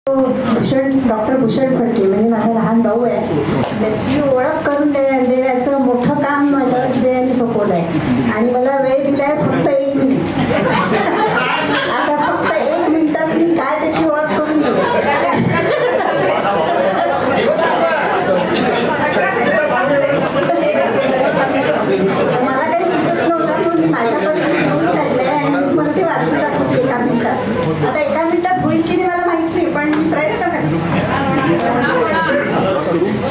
Doctor Bhushan Phadke म्हणजे माझा लहान भाऊ आहे. त्याची ओळख करून देण्याचं मोठं काम मला विजयांनी सोपवलं आहे आणि मला वेळ दिलाय फक्त 1 मिनिट. आता फक्त 1 मिनिटात मी काय त्याची ओळख करून दिली. मला काही सुचत नव्हतं पण मी माझ्याकडे काढलंय आणि मला ते वाचून दाखवते 1 मिनिटात. आता 1 मिनिटात होईल की नाही मला माहित नाही पण प्रयत्न करते.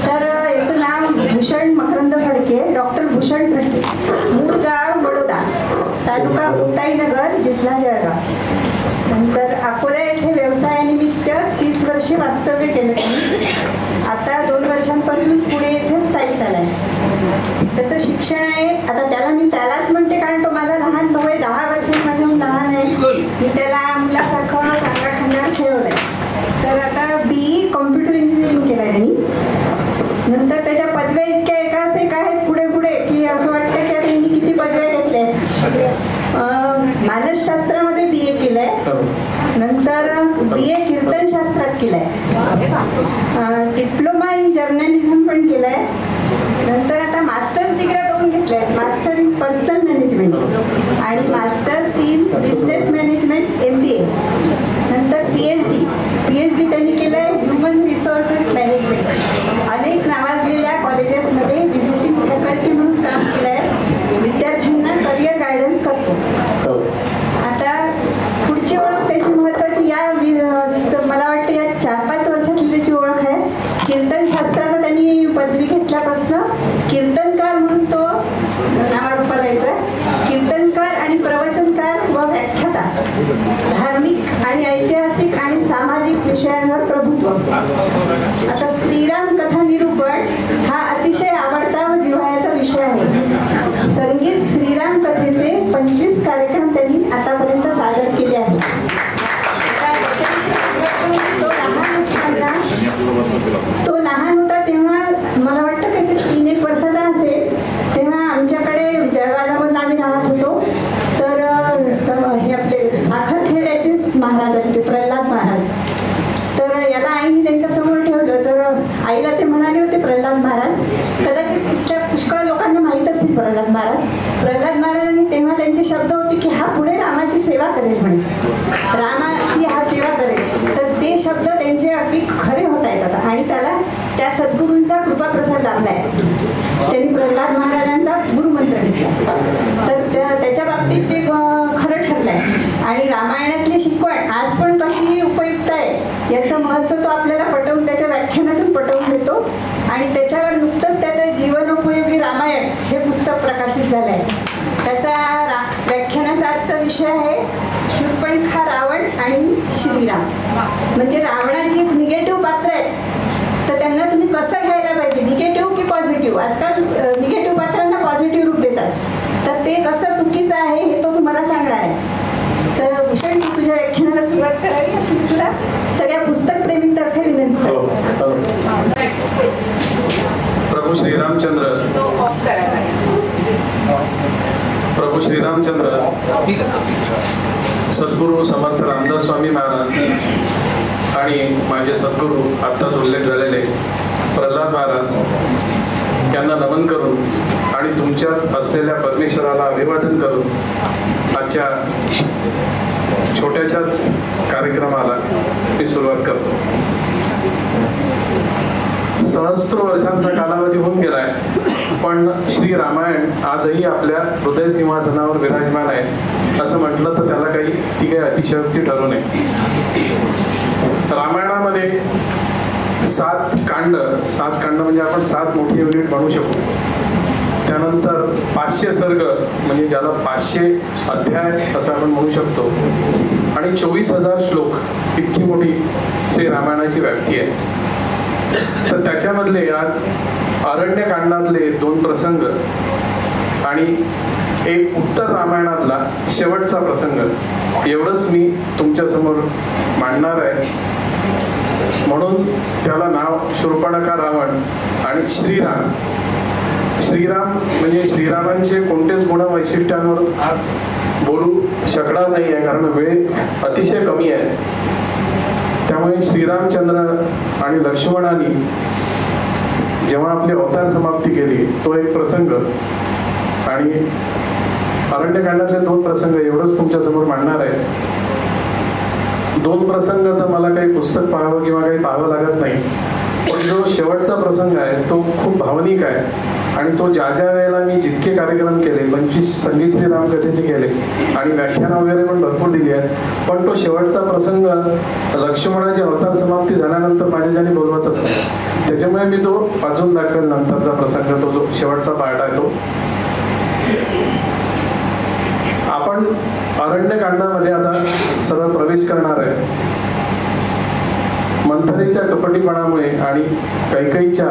तर याचं नाव भूषण मकरंद फडके, डॉक्टर भूषण फडके, मूळ गाव बडोदा, तालुका मुक्ताईनगर, जिल्हा जळगाव. नंतर अकोला येथे व्यवसायानिमित्त 30 वर्षे वास्तव्य केले. आता 2 वर्षांपासून पुणे येथे स्थायिक झालाय. त्याचं शिक्षण आहे, आता त्यालाच म्हणते कारण तो माझा लहान भाऊ आहे, 10 वर्षांपासून लहान आहे. मी त्याला मुलासारखं खांद्यावर खेळवलंय. तर आता BE कॉम्प्युटर इंजिनिअरिंग केलंय त्यांनी. नंतर त्याच्या पदव्या इतक्या एकाच एक आहेत पुढे पुढे की असं वाटतं की त्यांनी किती पदव्या घेतल्या. मानसशास्त्रामध्ये BA केलंय. नंतर BA कीर्तनशास्त्रात केलंय. डिप्लोमा इन जर्नलिझम पण केलंय. नंतर आता मास्टर्स डिग्र्या 2 घेतल्या आहेत, मास्टर इन पर्सनल मॅनेजमेंट आणि masters in business management MBA. नंतर PhD त्यांनी केलंय ह्युमन रिसोर्सेस मॅनेजमेंट. अनेक नावाजलेल्या कॉलेजेसमध्ये व्हिजिटिंग फॅकल्टी म्हणून काम केलंय. विद्यार्थ्यांना करिअर गायडन्स करतो. आता पुढची ओळख त्याची महत्वाची मला वाटतं या 4-5 वर्षातली त्याची ओळख आहे. कीर्तनशास्त्राचा त्यांनी पदवी घेतल्यापासून कीर्तनकार म्हणून तो नावारूपाला येतोय. कीर्तनकार आणि प्रवचनकार व व्याख्याता, धार्मिक आणि ऐतिहासिक आणि सामाजिक विषयांवर प्रभुत्व. आता श्रीराम कथा निरूपण हा अतिशय आवडता व जिव्हाळ्याचा विषय आहे. संगीत श्रीराम कथेचे 25 कार्यक्रम त्यांनी आतापर्यंत सादर केले आहेत. तो लहान होता तेव्हा मला वाटतं की 3-1 वर्षाचा असेल, तेव्हा आमच्याकडे जळगावमध्ये आम्ही राहत होतो. तर हे आपले साखरखेड्याचे महाराज आहेत प्रल्हाद महाराज. तर याला आईने त्यांच्या समोर ठेवलं. तर आईला ते म्हणाले होते प्रल्हाद महाराज, कदाचित तिथल्या पुष्कळ लोकांना माहीत असतील प्रल्हाद महाराजांनी तेव्हा त्यांचे शब्द होते की हा पुढे रामाची सेवा करेल म्हणे, रामाची हा सेवा करेल. तर ते शब्द त्यांचे अगदी खरे होत आहेत आता आणि त्याला त्या सद्गुरूंचा कृपाप्रसाद लाभलाय. त्यांनी प्रल्हाद महाराजांचा गुरुमंत्र घेतला. तर त्याच्या बाबतीत ते खरं ठरलंय. आणि रामायणातली शिकवण आज पण कशी उपयुक्त आहे याचं महत्त्व तो आपल्याला पटवून त्याच्या व्याख्यानातून पटवून देतो. आणि त्याच्यावर नुकतंच त्याचं जीवनोपयोगी रामायण हे पुस्तक प्रकाशित झालं आहे. त्याचा व्याख्यानाचा आजचा विषय आहे शूर्पणखा, रावण आणि श्रीराम. म्हणजे रावणाची एक निगेटिव्ह पात्र आहेत, तर त्यांना तुम्ही कसं घ्यायला पाहिजे, निगेटिव्ह की पॉझिटिव्ह. आजकाल निगेटिव्ह पात्रांना पॉझिटिव्ह रूप देतात, तर ते कसं चुकीचं आहे हे तो तुम्हाला सांगणार आहे. तर भूषण तुझ्या व्याख्यानाला सुरुवात करावी अशी तुला सगळ्या पुस्तक प्रेमींतर्फे विनंती. प्रभू श्रीरामचंद्र सद्गुरू समर्थ रामदास स्वामी महाराज आणि माझे सद्गुरू आत्ताच उल्लेख झालेले प्रल्हाद महाराज यांना नमन करून आणि तुमच्यात असलेल्या परमेश्वराला अभिवादन करून आजच्या छोट्याशाच कार्यक्रमाला मी सुरुवात करतो. सहस्त्र वर्षांचा कालावधी होऊन गेलाय, पण श्री रामायण आजही आपल्या हृदय सिंहासनावर विराजमान आहे असं म्हटलं तर त्याला ती काही अतिशयोक्ती ठरू नये. रामायणामध्ये 7 कांड म्हणजे आपण 7 मोठी युनिट म्हणू शकू. त्यानंतर 500 सर्ग म्हणजे ज्याला 500 अध्याय असं आपण म्हणू शकतो आणि 24,000 श्लोक इतकी मोठी श्री रामायणाची व्याप्ती आहे. तर त्याच्यामधले आज अरण्यकांडातले 2 प्रसंग आणि एक उत्तर रामायणातला शेवटचा प्रसंग एवढंच मी तुमच्यासमोर मांडणार आहे. म्हणून त्याला नाव शूर्पणखा, रावण आणि श्रीराम. श्रीराम म्हणजे श्रीरामांचे कोणतेच गुण वैशिष्ट्यांवर आज बोलू शकणार नाही आहे कारण वेळ अतिशय कमी आहे. त्यामुळे श्रीरामचंद्र आणि लक्ष्मणाने जेव्हा आपली अवतार समाप्ती केली तो एक प्रसंग, आणि अरण्यकांडातले 2 प्रसंग एवढंच तुमच्या समोर मांडणार आहे. 2 प्रसंग तर मला काही पुस्तक पाहावं किंवा काही पाहावं लागत नाही, पण जो शेवटचा प्रसंग आहे तो खूप भावनिक आहे. आणि तो ज्या वेळेला मी जितके कार्यक्रम केले, 25 संगीत श्रीराम कथेचे केले आणि व्याख्यान वगैरे पण भरपूर दिली आहेत, पण तो शेवटचा प्रसंग लक्ष्मणाची अवतार समाप्ती झाल्यानंतर माझ्याच्याने बोलवतच नाही. त्याच्यामुळे मी तो वाचून दाखवेल नंतरचा प्रसंग, तो जो शेवटचा पार्ट आहे तो. आपण अरण्यकांडामध्ये आता सरळ प्रवेश करणार आहे. मंथरेच्या कपटीपणामुळे आणि कैकेयीच्या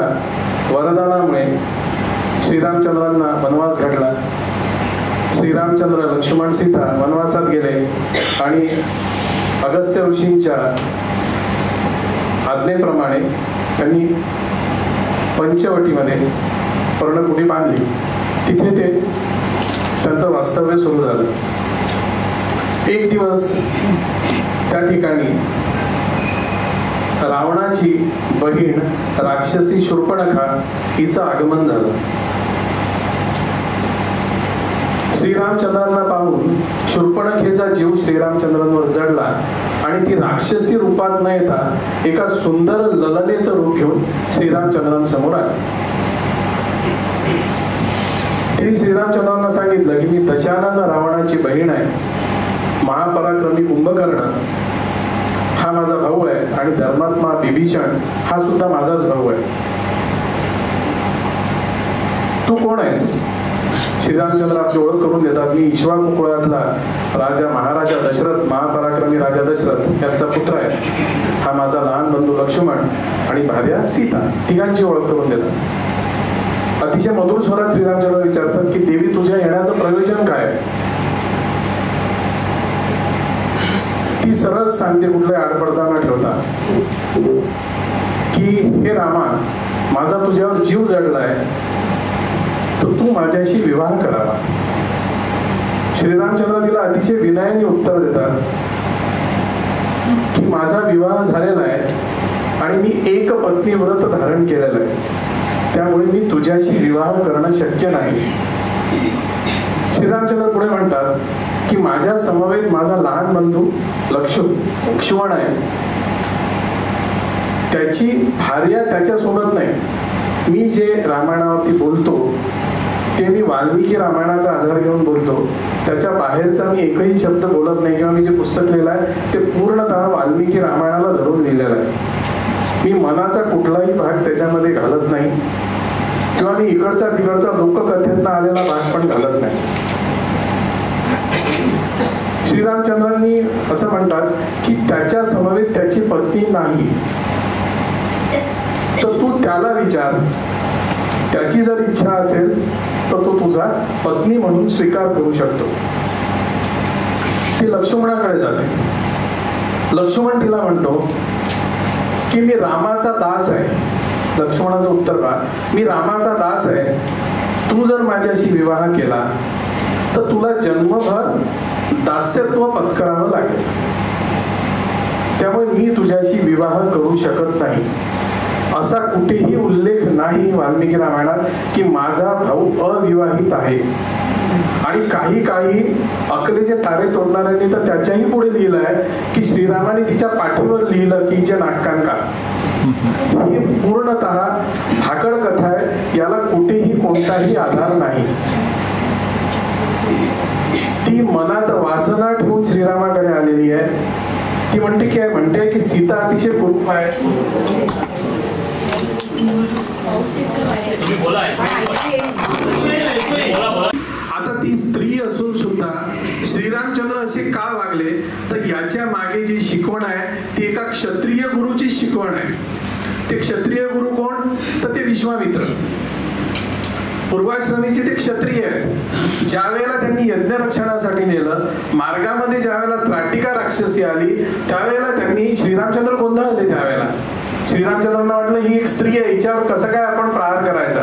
वरदानामुळे श्रीरामचंद्रांना वनवास घडला. श्रीरामचंद्र, लक्ष्मण, सीता वनवासात गेले आणि अगस्त्य ऋषींच्या आज्ञेप्रमाणे त्यांनी पंचवटीमध्ये पर्णकुटी बांधली. तिथे ते त्यांचं वास्तव्य सुरू झालं. एक दिवस त्या ठिकाणी रावणाची बहीण राक्षसी शूर्पणखा हिचं आगमन झालं. श्रीरामचंद्रांना पाहून शूर्पणखेचा जीव श्रीरामचंद्रांवर जडला आणि ती राक्षसी रूपात न येता एका सुंदर ललनेचं रूप घेऊन श्रीरामचंद्रांसमोर आली. तिने श्रीरामचंद्रांना सांगितलं की मी दशानन रावणाची बहीण आहे, महापराक्रमी कुंभकर्ण हा माझा भाऊ आहे आणि धर्मात्मा विभीषण हा सुद्धा माझाच भाऊ आहे. तू कोण आहेस? श्रीरामचंद्र आपली ओळख करून देतात. मी इक्ष्वाकू कुळातला राजा महाराजा दशरथ, महापराक्रमी राजा दशरथ यांचा पुत्र आहे. हा माझा लहान बंधू लक्ष्मण आणि भार्या सीता, तिघांची ओळख करून देतात. अतिशय मधुर स्वरात श्रीरामचंद्र विचारतात की देवी तुझ्या येण्याचं प्रयोजन काय? ती सरळ सांगते कुठल्या आडपडदा न ठेवता की हे रामा, माझा तुझ्यावर जीव जडलाय, तर तू माझ्याशी विवाह करावा. श्रीरामचंद्र तिला अतिशय विनयाने उत्तर देतात की माझा विवाह झालेला आहे आणि मी एक पत्नी व्रत धारण केलेलं आहे, त्यामुळे मी तुझ्याशी विवाह करणं शक्य नाही. श्रीरामचंद्र पुढे म्हणतात की माझ्या समवेत माझा लहान बंधू लक्ष्मण आहे, त्याची भार्या त्याच्या सोबत नाही. मी जे रामायणावरती बोलतो ते मी वाल्मिकी रामायणाचा आधार घेऊन बोलतो, त्याच्या बाहेरचा मी एकही शब्द बोलत नाही. किंवा मी जे पुस्तक लिहिलं आहे ते पूर्णतः वाल्मिकी रामायणाला धरून लिहिलेलं आहे. मी मनाचा कुठलाही भाग त्याच्यामध्ये घालत नाही किंवा मी इकडचा तिकडचा लोककथेतनं आलेला भाग पण घालत नाही. श्रीरामचंद्रांनी असं म्हणतात की त्याच्या समवेत त्याची पत्नी नाही, तर तू त्याला विचार, त्याची जर इच्छा असेल तर तो तुझा पत्नी म्हणून स्वीकार करू शकतो. ती लक्ष्मणाकडे जाते. लक्ष्मण तिला म्हणतो की मी रामाचा दास आहे. लक्ष्मणाचं उत्तर पहा, मी रामाचा दास आहे, तू जर माझ्याशी विवाह केला तर तुला जन्मभर दास्यत्व पत्करावं लागेल, त्यामुळे मी तुझ्याशी विवाह करू शकत नाही. असा कुठेही उल्लेख नाही वाल्मिकी रामायणात की माझा भाऊ अविवाहित आहे. आणि काही अकलेचे तारे तोडणाऱ्यांनी तर त्याच्याही पुढे लिहिलं आहे की श्रीरामाने तिच्या पाठीवर लिहिलं की हिचे नाटकांका. ही पूर्णतः भाकड कथा आहे, याला कुठेही कोणताही आधार नाही. ती मनात वासना ठेवून श्रीरामाकडे आलेली आहे. ती म्हणते की सीता अतिशय कुरूप आहे. आता ती स्त्री असून सुद्धा श्रीरामचंद्र असे का वागले, तर याच्या मागे जी शिकवण आहे ती एका क्षत्रिय गुरुची शिकवण आहे. ते क्षत्रिय गुरु कोण, तर ते विश्वामित्र. पूर्वाश्रमीचे ते क्षत्रिय आहेत. ज्या वेळेला त्यांनी यज्ञ रक्षणासाठी नेलं, मार्गामध्ये ज्या वेळेला त्राटिका राक्षसी आली त्यावेळेला त्यांनी श्रीरामचंद्र गोंधळले. त्यावेळेला श्रीरामचंद्रांना वाटलं ही एक स्त्री आहे, हिच्यावर कसं काय आपण प्रहार करायचा.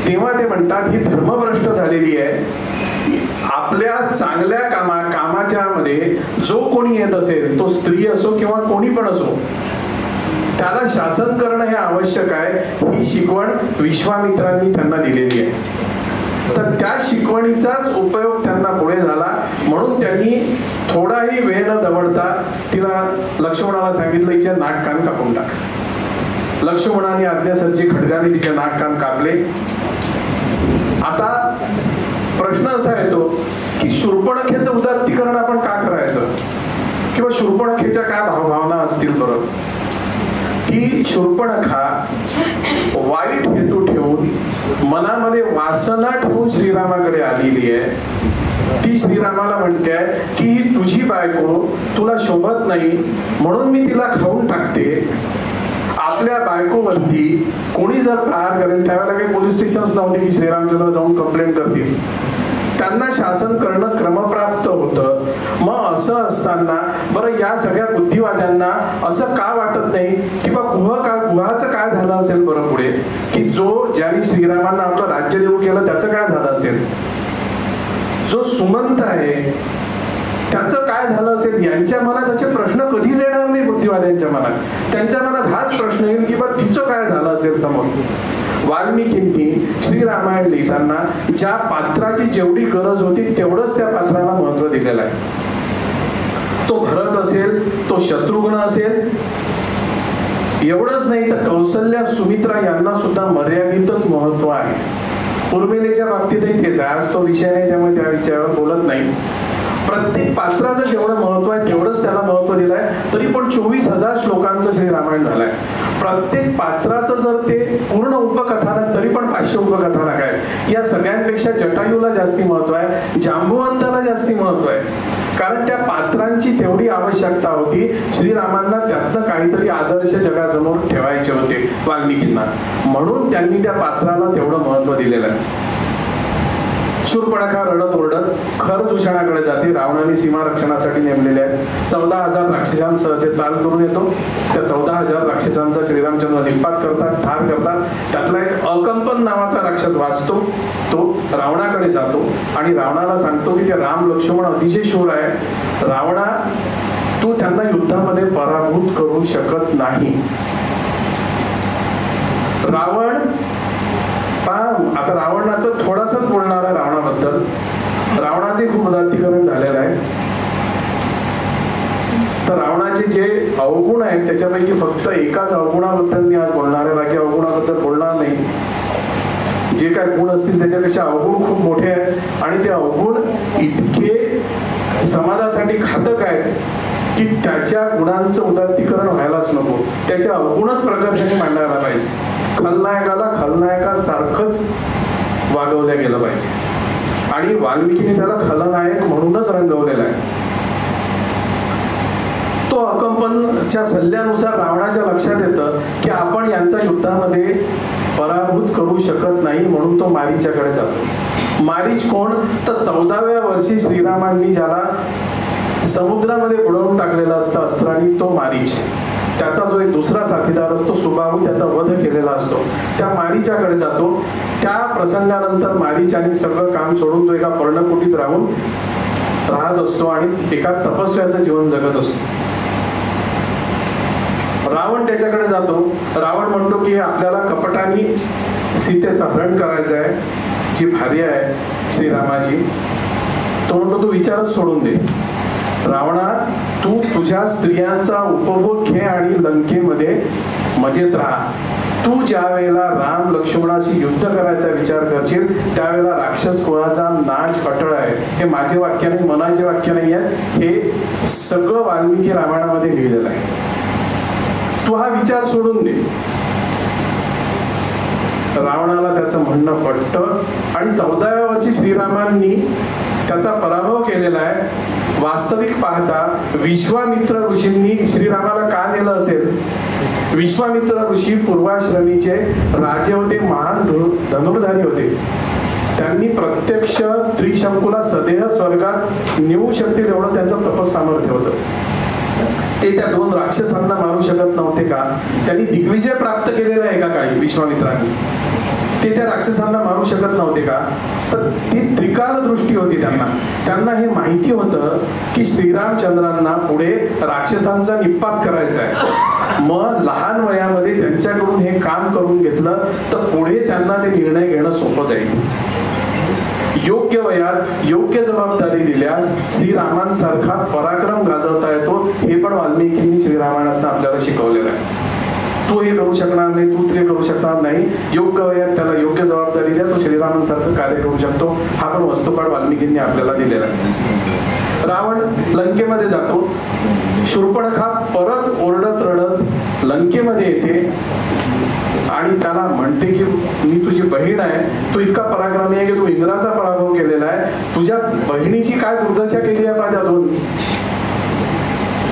तेव्हा ते म्हणतात ही धर्मभ्रष्ट झालेली आहे, आपल्या चांगल्या कामाच्या मध्ये जो कोणी येत असेल, तो स्त्री असो किंवा कोणी पण असो, त्याला शासन करणं हे आवश्यक आहे. ही शिकवण विश्वामित्रांनी त्यांना दिलेली आहे. तर त्या शिकवणीचाच उपयोग त्यांना पुढे झाला. म्हणून त्यांनी थोडाही वेळ न दवडता तिला लक्ष्मणाला सांगितलं, हिचे नाक कान कापून टाक. लक्ष्मणाने आज्ञासरची खड्गाने तिचे नाक कान कापले. आता प्रश्न असा येतो की शूर्पणखेचं उदात्तीकरण आपण का करायचं, किंवा शूर्पणखेच्या काय भावना असतील बरं. ती शूर्पणखा वाईट हेतू ठेवून, मनामध्ये वासना ठेवून श्रीरामाकडे आलेली आहे. ती श्रीरामाला म्हणते की ही तुझी बायको तुला शोभत नाही म्हणून मी तिला खाऊन टाकते. आपल्या बायकोवरती कोणी जर प्रहार करेल, त्यावेळेला काही पोलीस स्टेशन्स नव्हते की श्रीरामचंद्र जाऊन कंप्लेंट करतील. त्यांना शासन करणं क्रमप्राप्त होतं. मग असं असताना बरं या सगळ्या बुद्धिवाद्यांना असं का वाटत नाही की बा गुहाचं काय झालं असेल बरं पुढे, की ज्याने श्रीरामांना आपलं राज्य देऊ केलं त्याचं काय झालं असेल, जो सुमंत आहे त्याचं काय झालं असेल. यांच्या मनात असे प्रश्न कधीच येणार नाही बुद्धिवाद्यांच्या मनात. त्यांच्या मनात हाच प्रश्न येईल की बा तिचं काय झालं असेल समोर. वाल्मिकींनी श्रीरामायण लिहिताना ज्या पात्राची जेवढी गरज होती तेवढंच त्या पात्राला महत्व दिलेलं आहे. तो भरत असेल, तो शत्रुघ्न असेल, एवढंच नाही तर कौसल्या, सुमित्रा यांना सुद्धा मर्यादितच महत्व आहे. उर्मिलेच्या बाबतीतही तेच आहे. आज तो विषय नाही त्यामुळे त्या विषयावर बोलत नाही. प्रत्येक पात्राचं जेवढं महत्व आहे तेवढंच त्याला महत्व दिलंय. तरी पण 24,000 श्लोकांचं श्रीरामायण झालंय. प्रत्येक पात्राचं जर ते पूर्ण उपकथानक, तरी पण 500 उपकथानक आहे. या सगळ्यांपेक्षा जटायूला जास्ती महत्व आहे, जांबुवंताला जास्ती महत्व आहे. कारण त्या पात्रांची तेवढी आवश्यकता होती. श्रीरामांना त्यातनं काहीतरी आदर्श जगासमोर ठेवायचे होते वाल्मिकींना, म्हणून त्यांनी त्या पात्राला तेवढं महत्व दिलेलं आहे. शूर्पणखा रडत ओरडत खर दूषणाकडे जाते. रावणाने सीमा रक्षणासाठी नेमलेले आहेत 14,000 राक्षसांसह ते चाल करून येतो. त्या 14,000 राक्षसांचा श्रीरामचंद्र निपात करतात, ठार करतात. त्यातला एक अकंपन नावाचा राक्षस वाचतो. तो रावणाकडे जातो आणि रावणाला सांगतो की ते राम लक्ष्मण अतिशय शूर आहे. रावणा, तू त्यांना युद्धामध्ये पराभूत करू शकत नाही. रावण आता रावणाचं थोडासाच बोलणार आहे रावणाबद्दल. रावणाचे खूप उदात्तीकरण झालेलं आहे. तर रावणाचे जे अवगुण आहेत त्याच्यापैकी फक्त एकाच अवगुणाबद्दल मी आज बोलणार आहे, बाकी अवगुणाबद्दल बोलणार नाही. जे काय गुण असतील त्याच्यापेक्षा अवगुण खूप मोठे आहेत आणि ते अवगुण इतके समाजासाठी घातक आहेत की त्याच्या गुणांचं उदात्तीकरण व्हायलाच नको. त्याच्या अवगुणच प्रकर्षाने मांडायला पाहिजे. खलनायकाला खलनायकासारखंच वागवलं गेलं पाहिजे आणि वाल्मिकीने त्याला खलनायक म्हणूनच रंगवलेला आहे. तो अकंपनच्या सल्ल्यानुसार रावणाच्या लक्षात येतं की आपण यांचा युद्धामध्ये पराभूत करू शकत नाही, म्हणून तो मारीच्याकडे जातो. मारीच कोण तर 14व्या वर्षी श्रीरामांनी ज्याला समुद्रामध्ये बुडवून टाकलेला असतं अस्त्रांनी, तो मारीच. त्याचा जो एक दुसरा साथीदार असतो सुबाहू, त्याचा वध केलेला असतो. त्या मारीच्याकडे जातो. त्या प्रसंगानंतर मारीच्याने सगळं काम सोडून तो एका पर्णकुटीत राहत असतो आणि एका तपस्व्याचं जीवन जगत असतो. रावण त्याच्याकडे जातो. रावण म्हणतो की आपल्याला कपटाने सीतेचं हरण करायचं आहे, जी भार्या आहे श्रीरामाची. तो म्हणतो तू विचारच सोडून दे. रावणा, तू तुझ्या स्त्रियांचा उपभोग घे आणि लंकेमध्ये मजेत राहा. तू ज्या वेळेला राम लक्ष्मणाशी युद्ध करायचा विचार करशील त्यावेळेला राक्षस कुळाचा नाश अटळ आहे. हे माझे वाक्य नाही, मनाचे वाक्य नाही आहे, हे सगळं वाल्मिकी रामायणामध्ये लिहिलेलं आहे. तू हा विचार सोडून दे. रावणाला त्याचं म्हणणं पटतं आणि 14व्या वर्षी श्रीरामांनी त्याचा पराभव केलेला आहे. वास्तविक पाहता विश्वामित्र ऋषींनी श्रीरामाला का दिलं असेल? विश्वामित्र ऋषी पूर्वाश्रमीचे राजे होते, महान धनुर्धारी होते. त्यांनी प्रत्यक्ष त्रिशंकूला सदेह स्वर्गात नेऊ शकतील एवढं त्यांचं तपस सामर्थ्य होतं. ते त्या 2 राक्षसांना मारू शकत नव्हते का? त्यांनी दिग्विजय प्राप्त केलेला आहे एका काळी विश्वामित्रांनी. ते त्या राक्षसांना मारू शकत नव्हते का? तर ती त्रिकाल दृष्टी होती त्यांना हे माहिती होतं की श्रीरामचंद्रांना पुढे राक्षसांचा निपात करायचा आहे. मग लहान वयामध्ये त्यांच्याकडून हे काम करून घेतलं तर पुढे त्यांना ते निर्णय घेणं सोपं जाईल. योग्य वयात योग्य जबाबदारी दिल्यास श्रीरामांसारखा पराक्रम गाजवता येतो. हे पण वाल्मिकींनी श्रीरामायणातनं आपल्याला शिकवलेलं आहे. तू हे करू शकणार नाही, तू ते करू शकणार नाही, योग्य वयात त्याला योग्य जबाबदारी द्या, तो श्रीरामांसारखं कार्य करू शकतो. हा पण वस्तुपाठ वाल्मिकींनी आपल्याला दिलेला आहे. रावण लंकेमध्ये जातो. शूर्पणखा परत ओरडत रडत लंकेमध्ये येते आणि त्याला म्हणते की मी तुझी बहीण आहे, तू इतका पराक्रमी आहे की तू इंद्राचा पराभव केलेला आहे, तुझ्या बहिणीची काय दुर्दशा केली आहे माझ्या दोन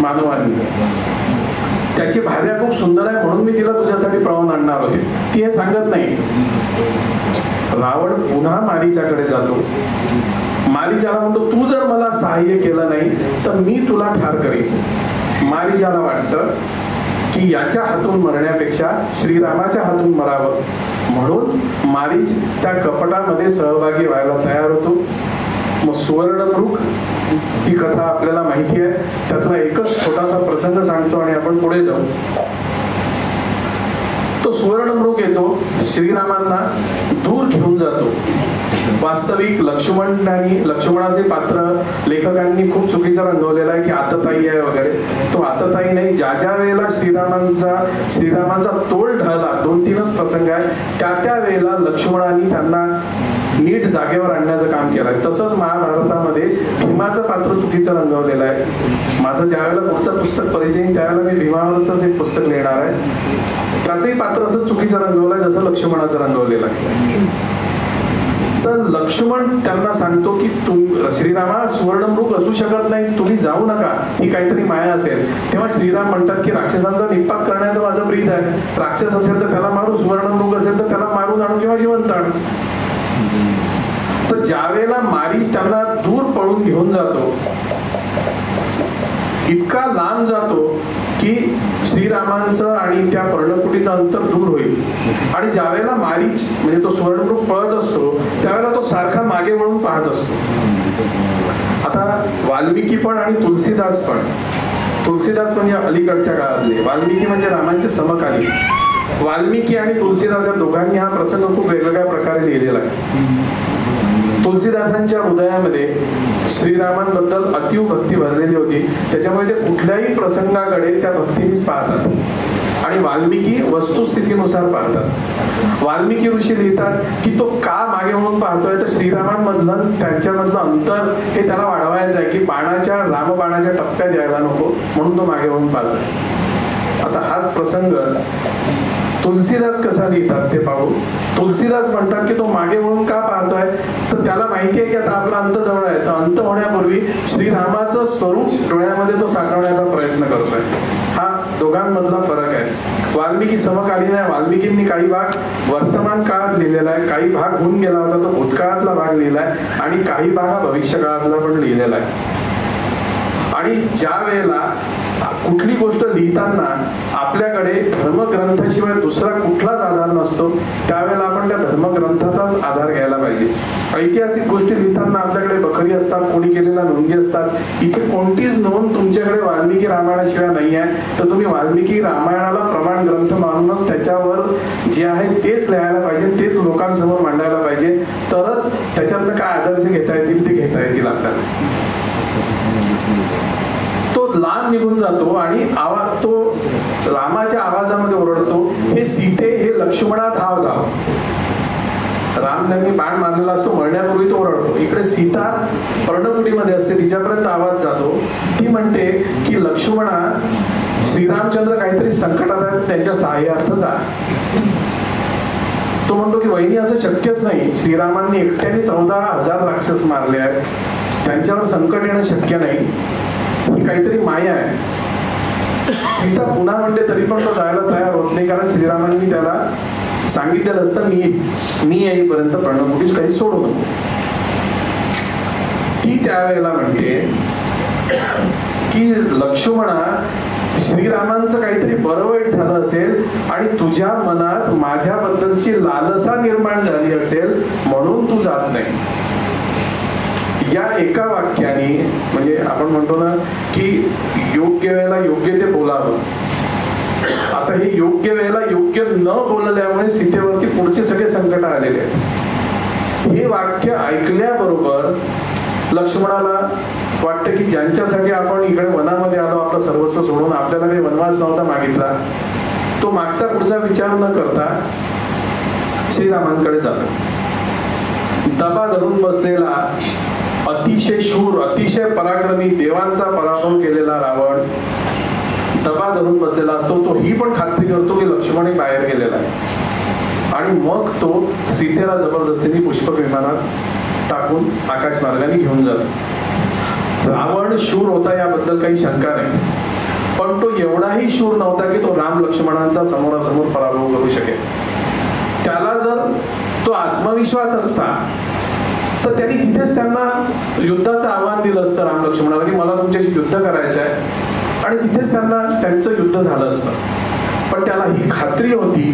मानवांनी, त्याची भार्या खूप सुंदर आहे म्हणून मी तिला तुझ्यासाठी पळवून आणणार होते. ती हे सांगत नाही. रावण पुन्हा मारीच्याकडे जातो. मारीच्याला म्हणतो तू जर मला सहाय्य केलं नाही तर मी तुला ठार करीन. मारीच्याला वाटतं की याच्या हातून मरण्यापेक्षा श्रीरामाच्या हातून मरावं, म्हणून मारीच त्या कपटामध्ये सहभागी व्हायला तयार होतो. मग सुवर्णमृग ती कथा आपल्याला माहिती आहे. त्यातला एकच छोटासा प्रसंग सांगतो आणि आपण पुढे जाऊ. तो सुवर्णमृग येतो, श्रीरामांना दूर घेऊन जातो. वास्तविक लक्ष्मणाचे पात्र लेखकांनी खूप चुकीचं रंगवलेलं आहे की आतताई आहे वगैरे. तो आतताई नाही. ज्या ज्या वेळेला श्रीरामांचा तोल ढळला, 2-3च प्रसंग आहे, त्या वेळेला लक्ष्मणांनी त्यांना नीट जागेवर आणण्याचं काम केलंय. तसंच महाभारतामध्ये भीमाचं पात्र चुकीचं रंगवलेलं आहे. माझं ज्या वेळेला पुढचं पुस्तक परिचय येईल त्यावेळेला मी भीमावरच एक पुस्तक लिहिणार आहे. त्याचंही पात्र असं चुकीचं रंगवलं आहे जसं लक्ष्मणाचं रंगवलेलं आहे. तर लक्ष्मण त्यांना सांगतो की श्रीरामा सुवर्णमृग असू शकत नाही, तुम्ही जाऊ नका, ही काहीतरी माया असेल. तेव्हा श्रीराम म्हणतात की राक्षसांचा निपात करण्याचं माझं प्रीत आहे. राक्षस असेल तर त्याला मारू, सुवर्णमृग असेल तर त्याला मारून आणू किंवा जिवंत आणू. तर ज्या वेळेला मारीच त्यांना दूर पळून घेऊन जातो, इतका लांब जातो की श्रीरामांचं आणि त्या पर्णकुटीचं अंतर दूर होईल. आणि ज्या वेळेला मारीच म्हणजे तो सुवर्णमृग पळत असतो त्यावेळेला तो सारखा मागे वळून पाहत असतो. आता वाल्मिकी पण आणि तुलसीदास पण, तुलसीदास म्हणजे अलीकडच्या काळातले, वाल्मिकी म्हणजे रामांचे समकालीन. वाल्मिकी आणि तुलसीदास या दोघांनी हा प्रसंग खूप वेगवेगळ्या प्रकारे लिहिलेला आहे. तुलसीदासांच्या हृदयामध्ये श्रीरामांबद्दल अतीव भक्ती भरलेली होती, त्याच्यामुळे ते कुठल्याही प्रसंगाकडे त्या भक्तीनेच पाहतात आणि वाल्मिकी वस्तुस्थितीनुसार पाहतात. वाल्मिकी ऋषी लिहितात की तो का मागे म्हणून पाहतोय तर श्रीरामांमधलं त्यांच्यामधलं अंतर हे त्याला वाढवायचं आहे की रामबाणाच्या टप्प्यात यायला नको म्हणून तो मागे म्हणून पाहतोय. आता हाच प्रसंग तुलसीदास कसा लिहितात ते पाहू. तुलसीदास म्हणतात की तो मागे वळून का पाहतोय तर त्याला माहिती आहे की आता आपला अंत जवळ आहे, तर अंत होण्यापूर्वी श्रीरामाचं स्वरूप डोळ्यामध्ये तो साठवण्याचा प्रयत्न करतोय. हा दोघांमधला फरक आहे. वाल्मिकी समकालीन आहे. वाल्मिकींनी काही भाग वर्तमान काळात लिहिलेला आहे, काही भाग होऊन गेला होता तो भूतकाळातला भाग लिहिलाय आणि काही भाग हा भविष्य काळातला पण लिहिलेला आहे. आणि ज्या वेळेला कुठली गोष्ट लिहिताना आपल्याकडे धर्मग्रंथाशिवाय दुसरा कुठलाच आधार नसतो त्यावेळेला आपण त्या धर्मग्रंथाचाच आधार घ्यायला पाहिजे. ऐतिहासिक गोष्टी लिहिताना आपल्याकडे बखरी असतात, कोणी केलेल्या नोंदी असतात. इथे कोणतीच नोंद तुमच्याकडे वाल्मिकी रामायणाशिवाय नाही आहे, तर तुम्ही वाल्मिकी रामायणाला प्रमाण ग्रंथ मानूनच त्याच्यावर जे आहे तेच लिहायला पाहिजे, तेच लोकांसमोर मांडायला पाहिजे, तरच त्याच्यातनं काय आदर्श घेता येतील ते घेता येतील आपल्याला. तो लांब निघून जातो आणि तो रामाच्या आवाजामध्ये ओरडतो, हे सीते, हे लक्ष्मणा, धाव धाव. राम त्यांनी बाण मारलेला असतो, मरण्यापूर्वी तो ओरडतो. इकडे सीता पर्णकुटीमध्ये असते, तिच्यापर्यंत आवाज जातो. ती म्हणते की लक्ष्मणा, श्रीरामचंद्र काहीतरी संकटात आहेत, त्यांच्या सहाय्यार्थ जा. तो म्हणतो की वहिनी असं शक्यच नाही, श्रीरामांनी एकट्याने 14,000 राक्षस मारले आहेत, त्यांच्यावर संकट येणं शक्य नाही, ही काहीतरी माया आहे. सीता पुन्हा म्हणते तरी पण तो जायला तयार होत नाही, कारण श्रीरामांनी त्याला सांगितलेलं असतं मी येईपर्यंत पर्णकुटीच काही सोडू नको. ती त्यावेळेला म्हणते की लक्ष्मणा, श्रीरामांचं काहीतरी बरं वाईट झालं असेल आणि तुझ्या मनात माझ्याबद्दलची लालसा निर्माण झाली असेल म्हणून तू जात नाही. या एका वाक्याने म्हणजे आपण म्हणतो ना की योग्य वेळेला योग्य ते बोलावं. आता हे योग्य वेळेला योग्य न बोलल्यामुळे सीतेवरती पुढचे सगळे संकट आलेले आहेत. हे वाक्य ऐकल्याबरोबर लक्ष्मणाला वाटतं की ज्यांच्यासाठी आपण इकडे वनामध्ये आलो, आपलं सर्वस्व सोडून, आपल्याला काही वनवास नव्हता मागितला, तो मागचा पुढचा विचार न करता श्रीरामांकडे जातो. दबा धरून बसलेला अतिशय शूर, अतिशय पराक्रमी, देवांचा पराभव केलेला रावण दबा धरून बसलेला असतो. तो ही पण खात्री करतो की लक्ष्मण बाहेर गेलेला आहे आणि मग तो सीतेला जबरदस्तीने पुष्पक विमानात टाकून आकाश मार्गाने घेऊन जातो. रावण शूर होता याबद्दल काही शंका नाही, पण तो एवढाही शूर नव्हता की तो राम लक्ष्मणांचा समोरासमोर पराभव करू शकेल. त्याला जर तो आत्मविश्वास असता तर त्यांनी तिथेच त्यांना युद्धाचं आव्हान दिलं असतं राम लक्ष्मणाला की मला तुमच्याशी युद्ध करायचं आहे, आणि तिथेच त्यांचं युद्ध झालं असतं. पण त्याला ही खात्री होती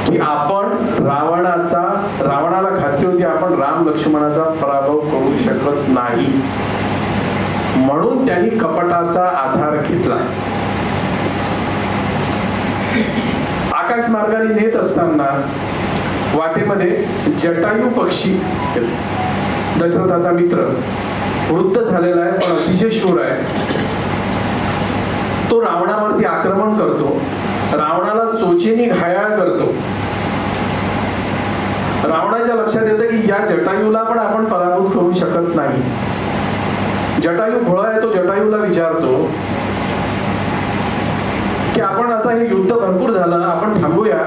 की आपण रावणाला खात्री होती आपण राम लक्ष्मणाचा पराभव करू शकत नाही, म्हणून त्यांनी कपटाचा आधार घेतला. आकाश मार्गाने नेत असताना वाटेमध्ये जटायू पक्षी, दशरथाचा मित्र, वृद्ध झालेला आहे पण अतिशय शूर आहे, तो रावणावरती आक्रमण करतो, रावणाला चोचीने घायाळ करतो. रावणाच्या लक्षात येतं की या जटायूला पण आपण पराभूत करू शकत नाही. जटायू भोळा आहे, तो जटायूला विचारतो की आपण आता हे युद्ध भरपूर झालं, आपण थांबूया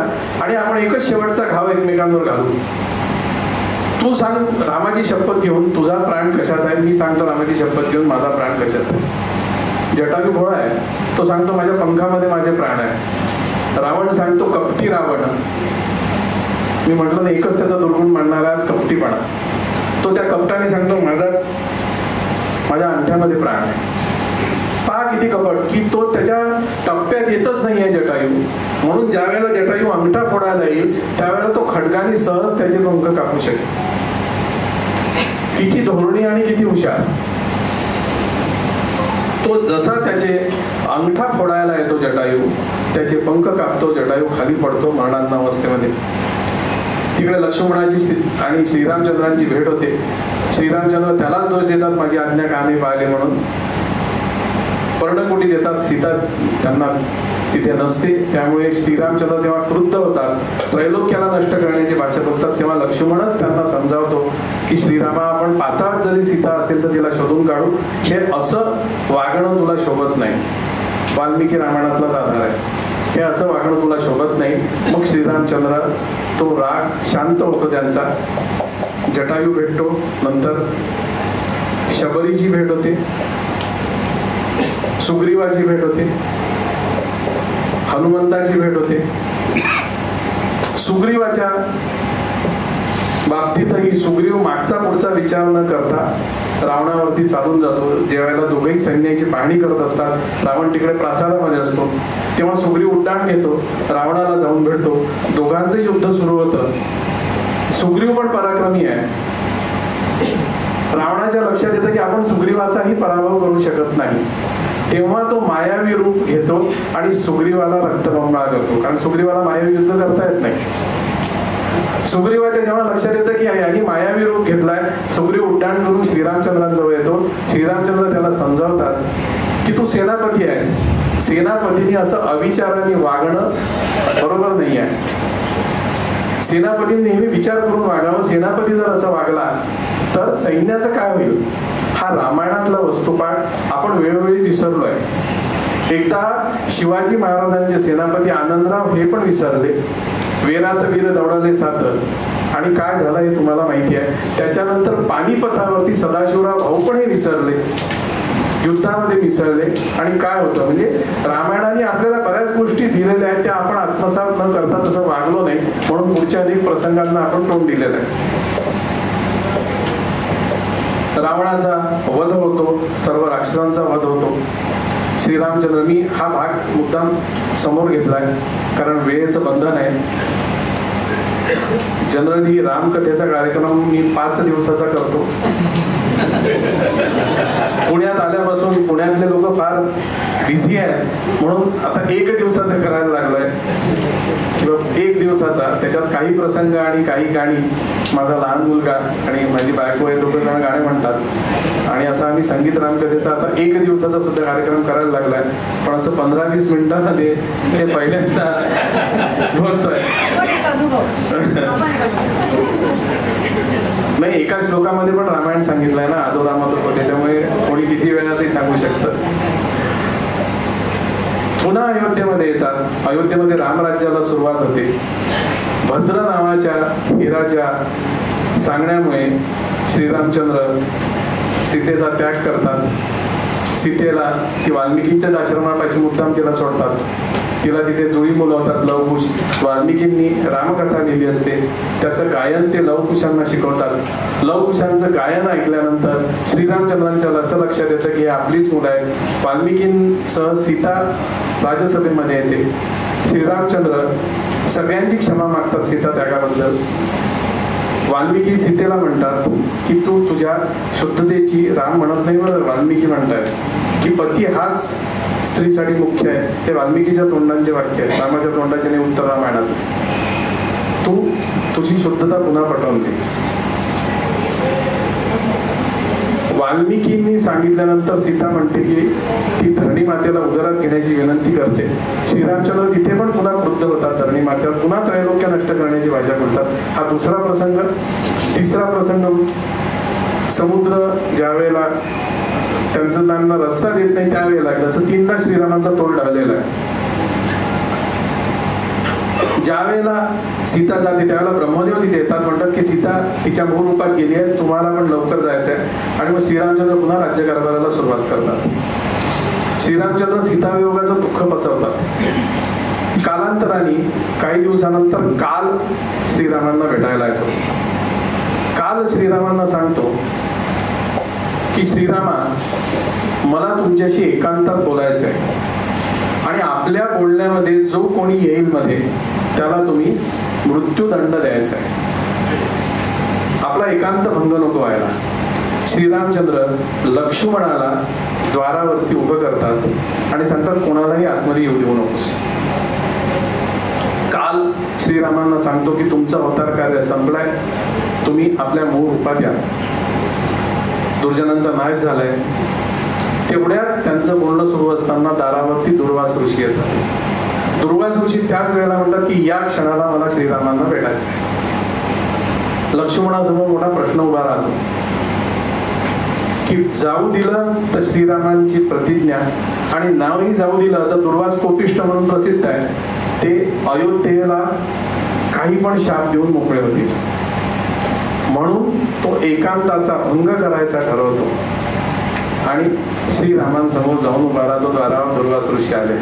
आणि आपण एकच शेवटचा घाव एकमेकांवर घालू. तू सांग रामाची शपथ घेऊन तुझा प्राण कशात आहे, मी सांगतो रामाची शपथ घेऊन माझा प्राण कशात आहे. जटायू भोळा आहे, तो सांगतो माझ्या पंखामध्ये माझे प्राण आहे. रावण सांगतो कपटी रावण, मी म्हटलं ना एकच त्याचा दुर्गुण मानणारा आज कपटीपणा. तो त्या कपटाने सांगतो माझ्या अंगठ्यामध्ये प्राण आहे. पहा किती कपट की तो त्याच्या टप्प्यात येतच नाहीये जटायू, म्हणून ज्या वेळेला जटायू अंगठा फोडायला येईल त्यावेळेला तो खडगाने सहज त्याचे पंख कापू शकेल. किती धोरणी आणि किती हुशार. तो जसा त्याचे अंगठा फोडायला येतो जटायू, त्याचे पंख कापतो, जटायू खाली पडतो मरणांना अवस्थेमध्ये. तिकडे लक्ष्मणाची आणि श्रीरामचंद्रांची भेट होते. श्रीरामचंद्र त्यालाच दोष देतात माझी आज्ञा का नाही पाळली म्हणून. पर्णकुटी देतात, सीता त्यांना तिथे नसते, त्यामुळे श्रीरामचंद्र तेव्हा क्रुद्ध होतात, त्रैलोक्याला नष्ट करण्याची भाषा करतात. तेव्हा लक्ष्मणच त्यांना समजावतो की श्रीरामा आपण पाताळात जरी सीता असेल तर तिला शोधून काढू, हे असं वागणं तुला शोभत नाही. वाल्मिकी रामायणातलाच आधार आहे, हे असं वागणं तुला शोभत नाही. मग श्रीरामचंद्र तो राग शांत होतो त्यांचा. जटायू भेटतो, नंतर शबरीची भेट होते, सुग्रीवाची भेट होते, हनुमंताची भेट होते. सुग्रीवाच्या बाबतीतही सुग्रीव मागचा पुढचा विचार न करता रावणावरती चालून जातो. ज्यावेळेला दोघेही सैन्याची पाहणी करत असतात, रावण तिकडे प्रासादामध्ये असतो, तेव्हा सुग्रीव उड्डाण घेतो, रावणाला जाऊन भेटतो, दोघांचं युद्ध सुरू होतं. सुग्रीव पण पराक्रमी आहे. रावणाच्या लक्षात येतं की आपण सुग्रीवाचाही पराभव करू शकत नाही. तेव्हा तो मायावी रूप घेतो आणि सुग्रीवाला रक्तबंबाळ करतो, कारण सुग्रीवाला मायावी युद्ध करता येत नाही. सुग्रीवाच्या जेव्हा लक्षात येतं की यांनी मायावी रूप घेतलाय, सुग्रीव उड्डाण करून श्रीरामचंद्रांजवळ येतो. श्रीरामचंद्र त्याला समजावतात की तू सेनापती आहेस, सेनापतीने असं अविचाराने वागणं बरोबर नाही आहे. सेनापतीने नेहमी विचार करून वागावं. सेनापती जर असं वागला तर सैन्याचं काय होईल. हा रामायणातला वस्तुपाठ आपण वेळोवेळी विसरलोय. एकदा शिवाजी महाराजांचे सेनापती आनंदराव हे पण विसरले. वेरात वीर दौडाले सात, आणि काय झालं हे तुम्हाला माहिती आहे. त्याच्यानंतर पानिपतावरती सदाशिवराव भाऊ पण हे विसरले, युद्धामध्ये मिसळले. आणि काय होतं म्हणजे रामायणाने आपल्याला बऱ्याच गोष्टी दिलेल्या आहेत, त्या आपण आत्मसात न करता तसं वागलो नाही, म्हणून पुढच्या अनेक प्रसंगांना आपण तोंड दिलेलं आहे. रावणाचा वध होतो, सर्व राक्षसांचा वध होतो. श्रीरामचंद्र, मी हा भाग मुद्दाम समोर घेतलाय कारण वेळेचं बंधन आहे. जनरली रामकथेचा कार्यक्रम मी 5 दिवसाचा करतो. पुण्यात आल्यापासून पुण्यातले लोक फार बिझी आहेत म्हणून आता 1 दिवसाचा करायला लागलाय किंवा 1 दिवसाचा. त्याच्यात काही प्रसंग आणि काही गाणी, माझा लहान मुलगा आणि माझी बायको हे 2 जण गाणे म्हणतात आणि असं आम्ही संगीत रामकथेचा आता 1 दिवसाचा सुद्धा कार्यक्रम करायला लागलाय. पण असं 15-20 मिनिटांमध्ये हे पहिल्यांदा बोलतोय. नाही, एका श्लोकामध्ये पण रामायण सांगितलंय ना, अधोरामातो, त्याच्यामुळे कोणी किती वेळा ते सांगू शकतं. पुन्हा अयोध्येमध्ये येतात. अयोध्येमध्ये रामराज्याला सुरुवात होते. भद्र नावाच्या हिराच्या सांगण्यामुळे श्रीरामचंद्र सीतेचा त्याग करतात. सीतेला ती वाल्मिकींच्याच आश्रमापाशी मुद्दाम तिला सोडतात. तिला तिथे जुळी मुलवतात लवकुश. वाल्मिकींनी रामकथा लिहिली असते, त्याचं गायन ते लवकुशांना शिकवतात. लवकुशांचं गायन ऐकल्यानंतर श्रीरामचंद्रांच्या असं लक्षात येतं की आपलीच मुलं आहेत. वाल्मिकींसह सीता राजसभेमध्ये येते. श्रीरामचंद्र सगळ्यांची क्षमा मागतात सीता त्यागाबद्दल. वाल्मिकी सीतेला म्हणतात की तू तुझ्या शुद्धतेची, राम म्हणत नाही बरं, वाल्मिकी म्हणतात की पती हाच स्त्रीसाठी मुख्य आहे. हे वाल्मिकीच्या तोंडांचे वाक्य आहे, रामाच्या तोंडाचे नाही उत्तर रामायणात. तू तुझी शुद्धता पुन्हा पटवून दे. वाल्मिकींनी सांगितल्यानंतर सीता म्हणते की ती धरणी मातेला उदरात घेण्याची विनंती करते. श्रीरामचंद्र तिथे पण पुन्हा क्रुद्ध होतात. धरणी मातेवर पुन्हा त्रैलोक्य नष्ट करण्याची भाषा बोलतात. हा दुसरा प्रसंग. तिसरा प्रसंग, समुद्र ज्या वेळेला त्यांचं त्यांना रस्ता देत नाही त्यावेळेला जसं 3दा श्रीरामांचा तोल ढळलेला आहे. ज्या वेळेला सीता जाते त्यावेळेला ब्रह्मदेव तिथे येतात, म्हणतात की सीता तिच्या मूळ रूपात गेली आहे, तुम्हाला पण लवकर जायचं आहे. आणि मग श्रीरामचंद्र पुन्हा राज्यकारभाराला सुरुवात करतात. श्रीरामचंद्र सीतावियोगाचं दुःख पचवतात. कालांतराने काही दिवसानंतर काल श्रीरामांना भेटायला येतो. काल श्रीरामांना सांगतो की श्रीरामा, मला तुमच्याशी एकांतात बोलायचं आहे आणि आपल्या बोलण्यामध्ये जो कोणी येईल मध्ये त्याला तुम्ही मृत्यूदंड द्यायचा आहे. आपला एकांत भंग नको व्हायला. श्रीरामचंद्र लक्ष्मणाला द्वारावरती उभं करतात आणि सांगतात कोणालाही आतमध्ये येऊ देऊ नकोस. काल श्रीरामांना सांगतो की तुमचा अवतार कार्य संपलाय, तुम्ही आपल्या मूळ रूपात या. दुर्जनांचा नाश झालाय. तेवढ्यात त्यांचं बोलणं सुरू असताना दारावरती दुर्वास ऋषी येतात. दुर्वास ऋषी त्याच वेळेला म्हणतात की या क्षणाला मला श्रीरामांना भेटायचं आहे. लक्ष्मणासमोर मोठा प्रश्न उभा राहतो की जाऊ दिलं तर श्रीरामांची प्रतिज्ञा आणि नावही जाऊ दिलं तर दुर्वास कोपिष्ठ म्हणून प्रसिद्ध आहे, ते अयोध्येला काही पण शाप देऊन मोकळे होतील. म्हणून तो एकांताचा भंग करायचा ठरवतो आणि श्रीरामांसमोर जाऊन उभा राहतो. द्वारावर दुर्वास ऋषी आले.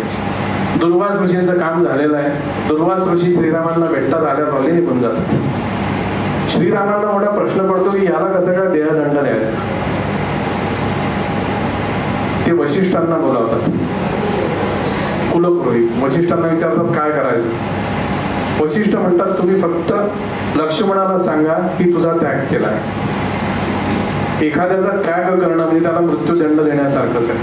दुर्वास ऋषींचं काम झालेलं आहे. दुर्वास ऋषी श्रीरामांना भेटतात, आल्याप्रमाणे निघून जातात. श्रीरामांना मोठा प्रश्न पडतो की याला कसं काय देहदंड द्यायचा. ते वशिष्ठांना बोलावतात. कुलपुरोहित वशिष्ठांना विचारतात काय करायचं. वशिष्ठ म्हणतात तुम्ही फक्त लक्ष्मणाला सांगा की तुझा त्याग केलाय. एखाद्याचा त्याग करणं म्हणजे त्याला मृत्यूदंड देण्यासारखंच आहे.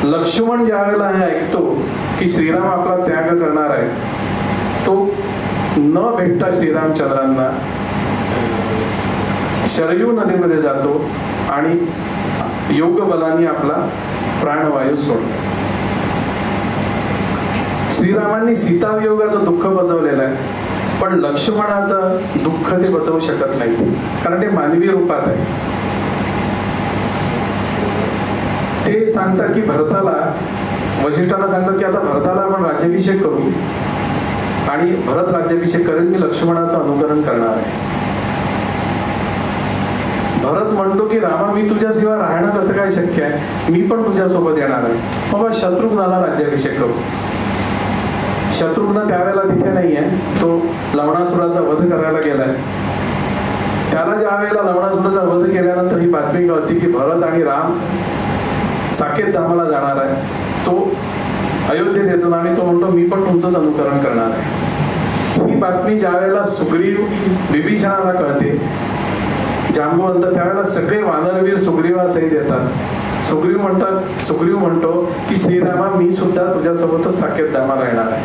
लक्ष्मण ज्या वेळेला हे ऐकतो की श्रीराम आपला त्याग करणार आहे, तो न भेटता श्रीरामचंद्रांना शरयू नदीमध्ये जातो आणि योग बलाने आपला प्राणवायू सोडतो. श्रीरामांनी सीतावियोगाचं दुःख पचवलेलं आहे, पण लक्ष्मणाचं दुःख ते बचवू शकत नाही कारण ते मानवी रूपात आहे. ते सांगतात की भरताला, वशिष्ठांना सांगतात की आता भरताला आपण राज्याभिषेक करू आणि भरत राज्याभिषेक करेल, मी लक्ष्मणाचं अनुकरण करणार आहे. भरत म्हणतो की रामा मी तुझ्याशिवाय राहणं कसं काय शक्य आहे, मी पण तुझ्यासोबत येणार आहे. बाबा शत्रुघ्नाला राज्याभिषेक करू. शत्रुघ्न त्यावेळेला तिथे नाहीये, तो लवणासुराचा वध करायला गेलाय. त्याला ज्या वेळेला लवणासुराचा वध केल्यानंतर ही बातमी कळती की भरत आणि राम साकेत धामाला जाणार आहे. तो अयोध्येत येतो आणि तो म्हणतो मी पण तुमचंच अनुकरण करणार आहे. ही बातमी ज्या वेळेला सुग्रीव विभीषणाला कळते, जांबुवंत, त्यावेळेला सगळे वानरवीर सुग्रीवासहित येतात. सुग्रीव म्हणतो की श्रीरामा मी सुद्धा तुझ्यासोबतच साकेत धामाला येणार आहे.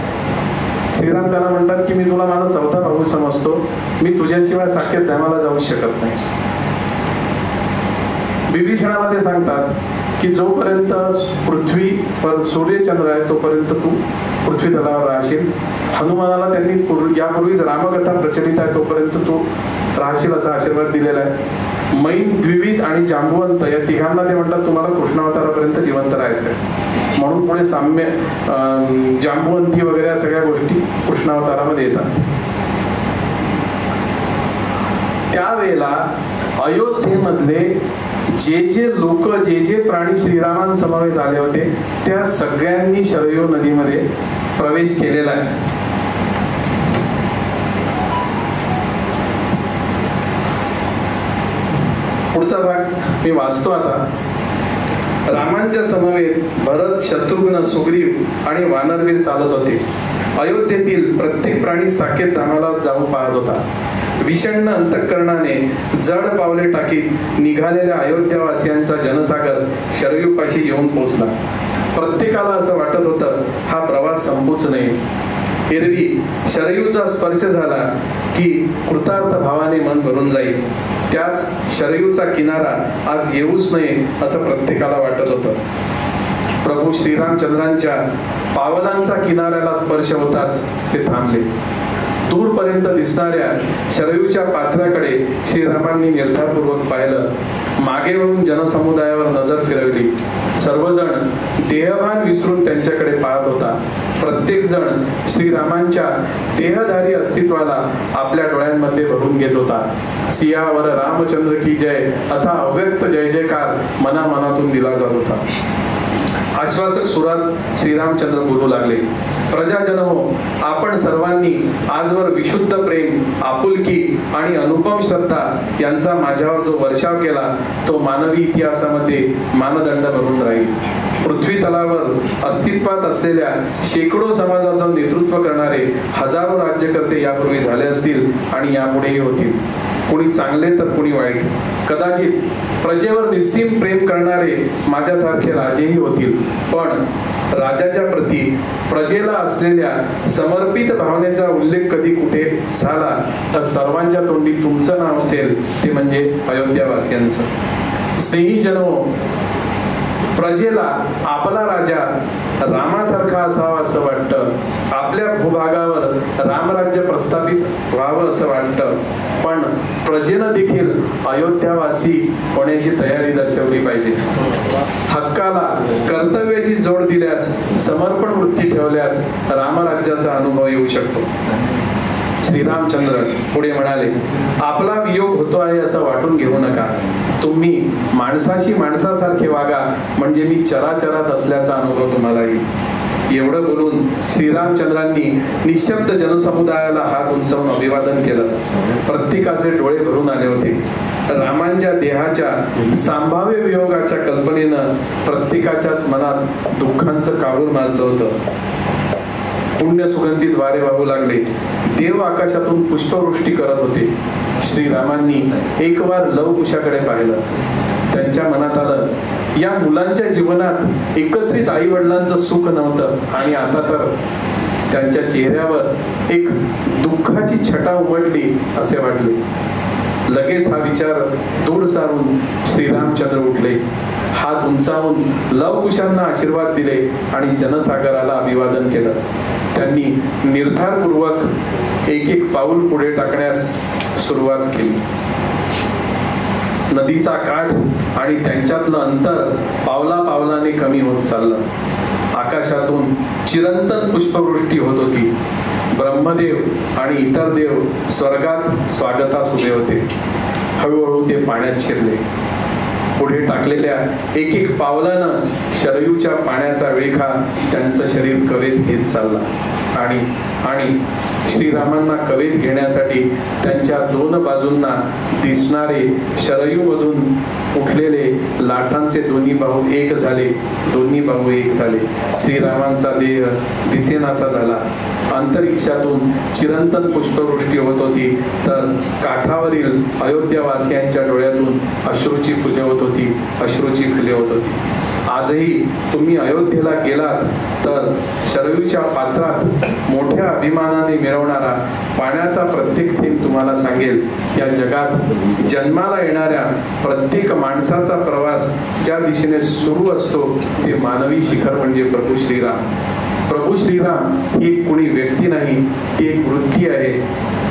श्रीराम त्याला म्हणतात की मी तुला माझा चौथा भाऊ समजतो, मी तुझ्याशिवाय साकेत धामाला जाऊ शकत नाही. विभीषणाला ते सांगतात की जोपर्यंत पृथ्वी सूर्यचंद्र आहे तोपर्यंत तू पृथ्वी तलावर राहशील. हनुमानाला त्यांनी यापूर्वीच रामकथा प्रचलित आहे तोपर्यंत तू राहशील असा आशीर्वाद दिलेला आहे. मैन, द्विविध आणि जांबुवंत या तिघांना ते म्हणतात तुम्हाला कृष्णावतारापर्यंत जिवंत राहायचंय. म्हणून पुढे साम्य, जांबुवंती वगैरे या सगळ्या गोष्टी कृष्णावतारामध्ये येतात. त्यावेळेला अयोध्येमधले जे लोक, जे प्राणी श्रीरामांसमवेत आले होते त्या सगळ्यांनी शरयू नदीमध्ये प्रवेश केलेला आहे. पुढचा भाग मी वाचतो आता. रामांच्या समवेत भरत, शत्रुघ्न, सुग्रीव आणि वानरवीर चालत होते. अयोध्येतील प्रत्येक प्राणी साकेत धामाला जाऊन पाहत होता. विषण्ण अंतःकरणाने जड पावले टाकीत निघालेल्या अयोध्यावासियांचा जनसागर शरयूपाशी येऊन पोचला. प्रत्येकाला असं वाटत होतं हा प्रवास संपूच नये. एरवी शरयूचा स्पर्श झाला की कृतार्थ भावाने मन भरून जाईल, त्याच शरयूचा किनारा आज येऊच नये असं प्रत्येकाला वाटत होतं. प्रभू श्रीरामचंद्रांच्या पावलांचा किनाऱ्याला स्पर्श होताच ते थांबले. दूरपर्यंत दिसणाऱ्या शरयूच्या पात्राकडे श्रीरामांनी निर्धारपूर्वक पाहिलं. मागे वळून जनसमुदायावर नजर फिरवली. सर्वजण देहभान विसरून त्यांच्याकडे पाहत होता. प्रत्येक जण श्रीरामांच्या देहधारी अस्तित्वाला आपल्या डोळ्यांमध्ये भरून घेत होता. सियावर रामचंद्र की जय असा अव्यक्त जय जयकार मनामनातून दिला जात होता. आश्वासक सुरात श्रीरामचंद्र बोलू लागले. प्रजाजन हो, आपण सर्वांनी आजवर विशुद्ध प्रेम, आपुलकी आणि अनुपम श्रद्धा यांचा माझ्यावर जो वर्षाव केला तो मानवी इतिहासामध्ये मानदंड बनून राहील. पृथ्वी तलावर अस्तित्वात असलेल्या शेकडो समाजाचं नेतृत्व करणारे हजारो राज्यकर्ते यापूर्वी झाले असतील आणि यापुढेही होतील. कुणी चांगले तर कुणी वाईट. कदाचित प्रजेवर निस्सीम प्रेम करणारे माझ्यासारखे राजेही होतील, पण राजाच्या प्रती प्रजेला असलेल्या समर्पित भावनेचा उल्लेख कधी कुठे झाला तर सर्वांच्या तोंडी तुमचं नाव असेल, ते म्हणजे अयोध्यावासियांचं. स्नेहीजनो, प्रजेला आपला राजा रामासारखा असावा असं वाटतं. आपल्या भूभागावर रामराज्य प्रस्थापित व्हावं असं वाटतं, पण प्रजेनं देखील अयोध्यावासी होण्याची तयारी दर्शवली पाहिजे. हक्काला कर्तव्याची जोड दिल्यास, समर्पण वृत्ती ठेवल्यास रामराज्याचा अनुभव येऊ शकतो. श्रीरामचंद्र पुढे म्हणाले, आपला वियोग होतो आहे असं वाटून घेऊ नका. तुम्ही माणसाशी माणसासारखे वागा, म्हणजे मी चराचरात असल्याचा अनुभव तुम्हाला येईल. एवढं बोलून श्रीरामचंद्रांनी निशब्द जनसमुदायाला हात उंचावून अभिवादन केलं. प्रत्येकाचे डोळे भरून आले होते. रामांच्या देहाच्या संभाव्य वियोगाच्या कल्पनेनं प्रत्येकाच्याच मनात दुःखांचं काहूर माजलं होतं. पुण्य सुगंधित वारे वाहू लागले. देव आकाशातून पुष्पवृष्टी करत होते. श्रीरामांनी एकवार लवकुशाकडे पाहिलं. त्यांच्या मनात आलं, या मुलांच्या जीवनात एकत्रित आई वडिलांचं सुख नव्हतं आणि आता तर त्यांच्या चेहऱ्यावर एक दुःखाची छटा उमटली असे वाटले. लगेच हा विचार दूर सारून श्रीरामचंद्र उठले. हात उंचावून लवकुशांना आशीर्वाद दिले आणि जनसागराला अभिवादन केलं. त्यांनी निर्धारपूर्वक एक एक पाऊल पुढे टाकण्यास सुरुवात केली. नदीचा काठ आणि त्यांच्यातलं अंतर पावला पावलाने कमी होत चाललं. आकाशातून चिरंतन पुष्पवृष्टी होत होती. ब्रह्मदेव आणि इतर देव स्वर्गात स्वागतास उभे होते. हळूहळू ते पाण्यात शिरले. पुढे टाकलेल्या एक एक पावलानं शरयूच्या पाण्याचा वेखा त्यांचं शरीर कवेत घेत चालला आणि आणि श्रीरामांना कवेत घेण्यासाठी त्यांच्या दोन बाजूंना दिसणारे शरयूमधून उठलेले लाटांचे दोन्ही बाहू एक झाले, दोन्ही बाहू एक झाले. श्रीरामांचा देह दिसेनासा झाला. अंतरिक्षातून चिरंतन पुष्पवृष्टी होत होती, तर काठावरील अयोध्यावासियांच्या डोळ्यातून अश्रूची फुले होत होती, अश्रूची फुले होत होती. आजही तुम्ही अयोध्येला गेलात तर शरयूच्या पात्रात मोठ्या अभिमानाने मिरवणारा पाण्याचा प्रत्येक थेंब तुम्हाला सांगेल, या जगात जन्माला येणाऱ्या प्रत्येक माणसाचा प्रवास ज्या दिशेने सुरू असतो ते मानवी शिखर म्हणजे प्रभू श्रीराम. प्रभू श्रीराम ही कुणी व्यक्ती नाही, ती एक वृत्ती आहे.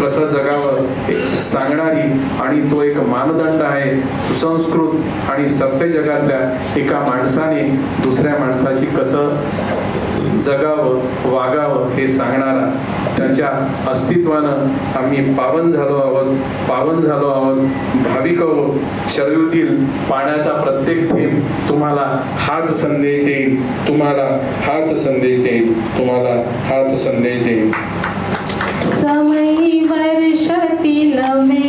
कसं जगावं सांगणारी, आणि तो एक मानदंड आहे. सुसंस्कृत आणि सभ्य जगातल्या एका माणसाने दुसऱ्या माणसाशी कसं जगावं, वागावं हे सांगणारा. त्याच्या अस्तित्वानं आम्ही पावन झालो आहोत, भाविक आहोत. शरयूतील पाण्याचा प्रत्येक थेंब तुम्हाला हाच संदेश देईल, तुम्हाला हाच संदेश देईल, तुम्हाला हाच संदेश देईल. समयी वर्षतील मे